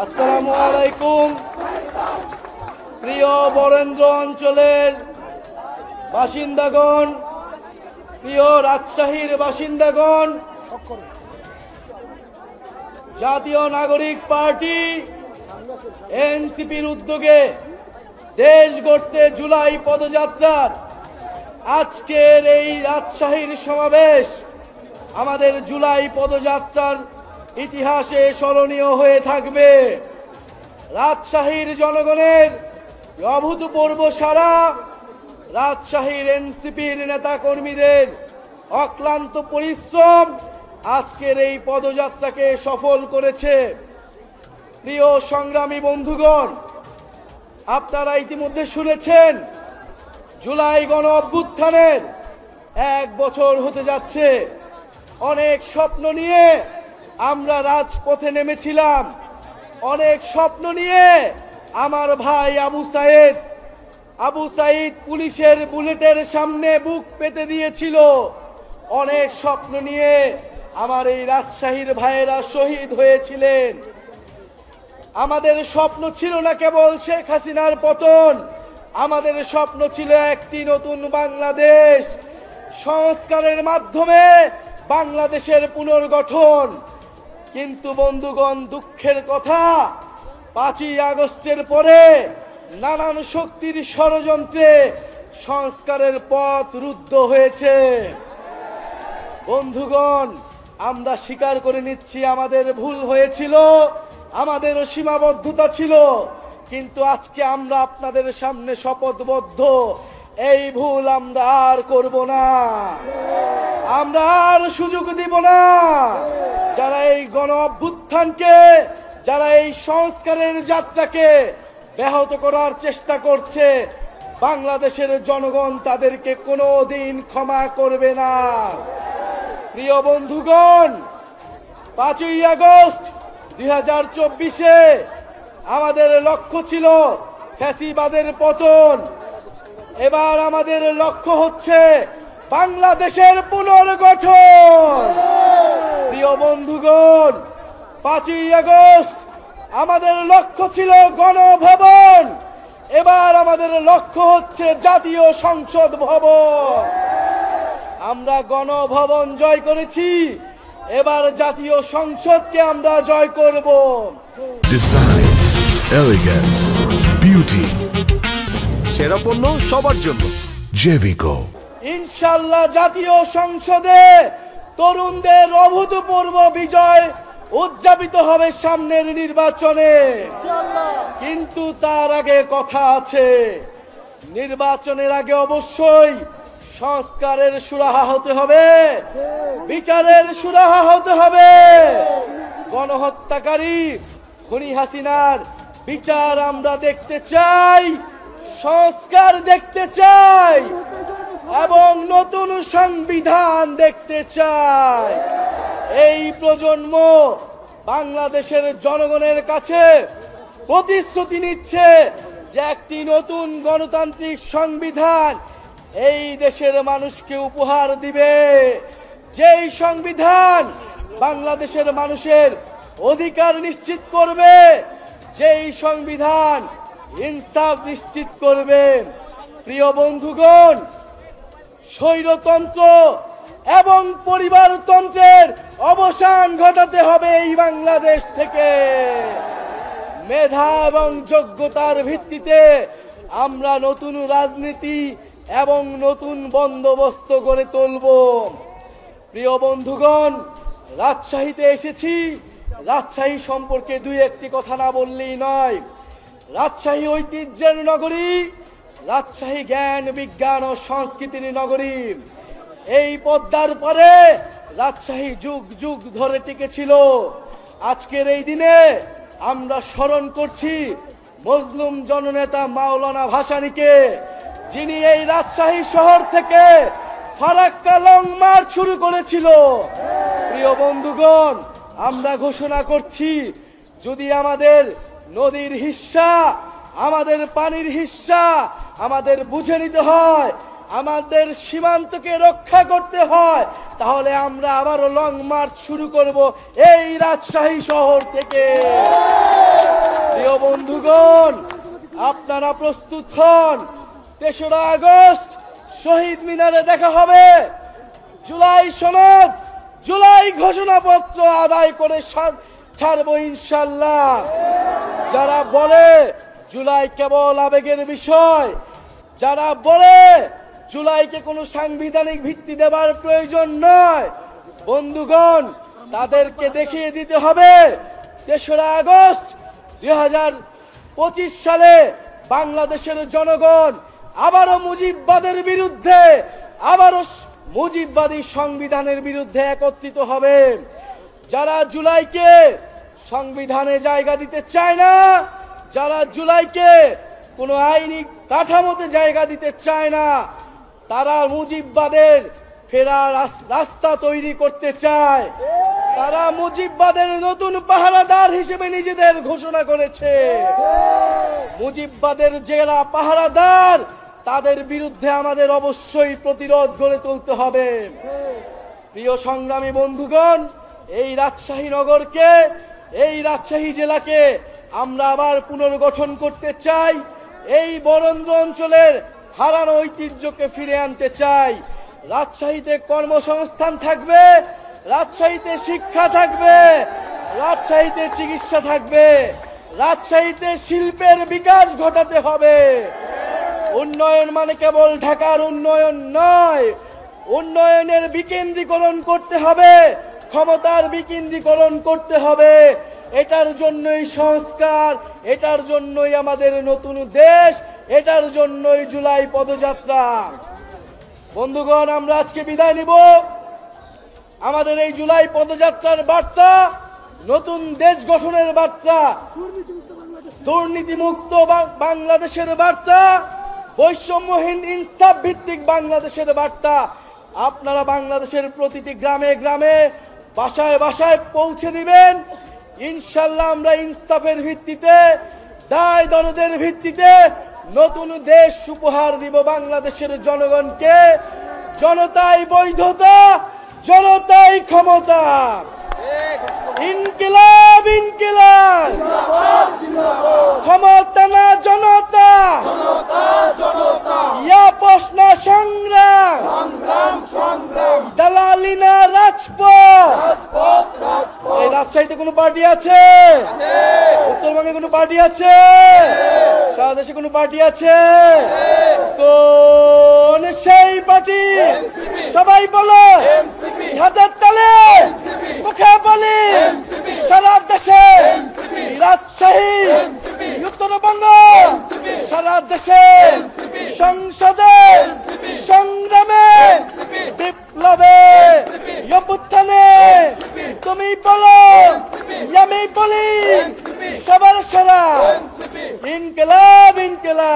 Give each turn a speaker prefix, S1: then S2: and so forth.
S1: আসসালামু আলাইকুম। প্রিয় বরেন্দ্র অঞ্চলের বাসিন্দাগণ, প্রিয় রাজশাহীর বাসিন্দাগণ, জাতীয় নাগরিক পার্টি এনসিপির উদ্যোগে দেশ গড়তে জুলাই পদযাত্রার আজকের এই রাজশাহীর সমাবেশ আমাদের জুলাই পদযাত্রার ইতিহাসে স্মরণীয় হয়ে থাকবে। রাজশাহীর জনগণের অভূতপূর্ব সাড়া, রাজশাহীর এনসিপির নেতা কর্মীদের অক্লান্ত পরিশ্রম আজকের এই পদযাত্রাকে সফল করেছে। প্রিয় সংগ্রামী বন্ধুগণ, আপনারা ইতিমধ্যে শুনেছেন জুলাই গণ অভ্যুত্থানের 1 বছর হতে যাচ্ছে। অনেক স্বপ্ন নিয়ে আমরা রাজপথে নেমেছিলাম, অনেক স্বপ্ন নিয়ে আমার ভাই আবু সাইদ পুলিশের বুলেটের সামনে বুক পেতে দিয়েছিল। অনেক স্বপ্ন নিয়ে আমার এই রাজশাহীর ভাইয়েরা শহীদ হয়েছিলেন। আমাদের স্বপ্ন ছিল না কেবল শেখ হাসিনার পতন, আমাদের স্বপ্ন ছিল একটি নতুন বাংলাদেশ, সংস্কারের মাধ্যমে বাংলাদেশের পুনর্গঠন। কিন্তু বন্ধুগণ, দুঃখের কথা, 5ই আগস্টের পরে নানান শক্তির ষড়যন্ত্রে সংস্কারের পথ রুদ্ধ হয়েছে। বন্ধুগণ, আমরা স্বীকার করে নিচ্ছি আমাদের ভুল হয়েছিল, আমাদেরও সীমাবদ্ধতা ছিল, কিন্তু আজকে আমরা আপনাদের সামনে শপথবদ্ধ, এই ভুল আমরা আর করব না, আমরা আর সুযোগ দিব না। যারা এই গণ অভ্যুত্থানকে, যারা এই সংস্কারের যাত্রাকে ব্যাহত করার চেষ্টা করছে, বাংলাদেশের জনগণ তাদেরকে কোনোদিন ক্ষমা করবে না। প্রিয় বন্ধুগণ, 5ই আগস্ট 2024-এ আমাদের লক্ষ্য ছিল ফ্যাসিবাদের পতন। এবার আমাদের লক্ষ্য হচ্ছে বাংলাদেশের পুনর্গঠন। প্রিয় বন্ধুগণ, 5ই আগস্ট আমাদের লক্ষ্য ছিল গণভবন, এবার আমাদের লক্ষ্য হচ্ছে জাতীয় সংসদ ভবন। আমরা গণভবন জয় করেছি, এবার জাতীয় সংসদকে আমরা জয় করব।
S2: ডিজাইন, এলিগেন্স, বিউটি, সেরা পণ্য সবার জন্য জেভিকো।
S1: ইনশাআল্লাহ জাতীয় সংসদে তরুণদের অভূতপূর্ব বিজয় উদযাপিত হবে সামনের নির্বাচনে। কিন্তু তার আগে কথা আছে, নির্বাচনের আগে অবশ্যই সংস্কারের সুরাহা হতে হবে, বিচারের সুরাহা হতে হবে। গণহত্যাকারী খুনি হাসিনার বিচার আমরা দেখতে চাই, সংস্কার দেখতে চাই এবং নতুন সংবিধান দেখতে চাই। এই প্রজন্ম বাংলাদেশের জনগণের কাছে প্রতিশ্রুতি নিচ্ছে যে একটি নতুন গণতান্ত্রিক সংবিধান এই দেশের মানুষকে উপহার দিবে, যেই সংবিধান বাংলাদেশের মানুষের অধিকার নিশ্চিত করবে, যেই সংবিধান ইনসাফ নিশ্চিত করবে। প্রিয় বন্ধুগণ, স্বৈরতন্ত্র এবং পরিবারতন্ত্রের অবসান ঘটাতে হবে এই বাংলাদেশ থেকে। মেধা এবং যোগ্যতার ভিত্তিতে আমরা নতুন রাজনীতি এবং নতুন বন্দোবস্ত গড়ে তুলব। প্রিয় বন্ধুগণ, রাজশাহীতে এসেছি, রাজশাহী সম্পর্কে 2-1টি কথা না বললেই নয়। রাজশাহী ঐতিহ্যের নগরী, রাজশাহী জ্ঞান, বিজ্ঞান ও সংস্কৃতির নগরী। এই পদ্মার পরে রাজশাহী যুগ যুগ ধরে টিকেছিল। আজকের এই দিনে আমরা স্মরণ করছি মজলুম জননেতা মাওলানা ভাসানীকে, যিনি এই রাজশাহী শহর থেকে ফারাক্কা লং মার্চ শুরু করেছিল। প্রিয় বন্ধুগণ, আমরা ঘোষণা করছি, যদি আমাদের নদীর হিস্সা, আমাদের পানির হিস্সা আমাদের বুঝে নিতে হয়, আমাদের সীমান্তকে রক্ষা করতে হয়, তাহলে আমরা আবারও লং মার্চ শুরু করব এই রাজশাহী শহর থেকে। বন্ধুগণ, আপনারা প্রস্তুত হন। ৩রা আগস্ট শহীদ মিনারে দেখা হবে। জুলাই সনদ, জুলাই ঘোষণাপত্র আদায় করে ছাড়বো ইনশাল্লাহ। যারা বলে জুলাই কেবল আবেগের বিষয়, যারা বলে জুলাইকে কোনো সাংবিধানিক ভিত্তি দেবার প্রয়োজন নয়, বন্ধুগণ তাদেরকে দেখিয়ে দিতে হবে ৩রা আগস্ট ২০২৫ সালে বাংলাদেশের জনগণ আবারও মুজিববাদের বিরুদ্ধে, আবারও মুজিববাদী সংবিধানের বিরুদ্ধে একত্রিত হবে। যারা জুলাইকে সংবিধানে জায়গা দিতে চায় না, যারা জুলাইকে কোনো আইনি কাঠামোতে জায়গা দিতে চায় না, তারা মুজিববাদের ফেরার রাস্তা তৈরি করতে চায়। তারা মুজিববাদের নতুন পাহারাদার হিসেবে নিজেদের ঘোষণা করেছে। মুজিববাদের যারা পাহারাদার, তাদের বিরুদ্ধে আমাদের অবশ্যই প্রতিরোধ গড়ে তুলতে হবে। প্রিয় সংগ্রামী বন্ধুগণ, এই রাজশাহী নগরকে, এই রাজশাহী জেলাকে আমরা আবার পুনর্গঠন করতে চাই। এই বরেন্দ্র অঞ্চলের হারানো ঐতিহ্যকে ফিরে আনতে চাই। রাজশাহীতে কর্মসংস্থান থাকবে, রাজশাহীতে শিক্ষা থাকবে, রাজশাহীতে চিকিৎসা থাকবে, রাজশাহীতে শিল্পের বিকাশ ঘটাতে হবে। উন্নয়ন মানে কেবল ঢাকার উন্নয়ন নয়, উন্নয়নের বিকেন্দ্রীকরণ করতে হবে, ক্ষমতার বিকেন্দ্রীকরণ করতে হবে। এটার জন্যই সংস্কার, এটার জন্যই আমাদের নতুন দেশ, এটার জন্যই জুলাই পদযাত্রা। বন্ধুগণ, আমরা আজকে বিদায় নিব। আমাদের এই জুলাই পদযাত্রার বার্তা নতুন দেশ গঠনের বার্তা, দুর্নীতিমুক্ত বাংলাদেশের বার্তা, বৈষম্যহীন ইনসাফ ভিত্তিক বাংলাদেশের বার্তা। আপনারা বাংলাদেশের প্রতিটি গ্রামে গ্রামে, বাসায় বাসায় পৌঁছে দিবেন। ইনশাল্লাহ আমরা ইনসাফের ভিত্তিতে, দায় দরদের ভিত্তিতে নতুন দেশ উপহার দিব বাংলাদেশের জনগণকে। জনতাই বৈধতা, জনতাই ক্ষমতা। ইনকিলাব, ইনকিলাব, ক্ষমতা না জনতা, ইয়া প্রশ্ন সংগ্রাম, দালালি না রাজপথ। এই রাজশাহীতে কোনো পার্টি আছে? উত্তরবঙ্গে কোনো পার্টি আছে? সারা দেশে কোনো পার্টি আছে? কোন সেই পার্টি? সবাই বলো, হাতের তালে, মুখে বলি, সারা দেশে রাজশাহী, উত্তরবঙ্গ, সারা দেশে সংসদে, সংগ্রামে, বিপ্লবে, অভ্যুত্থানে তুমি বলো, আমি বলি, সবার সারা ইনকিলাব, ইনকিলাব।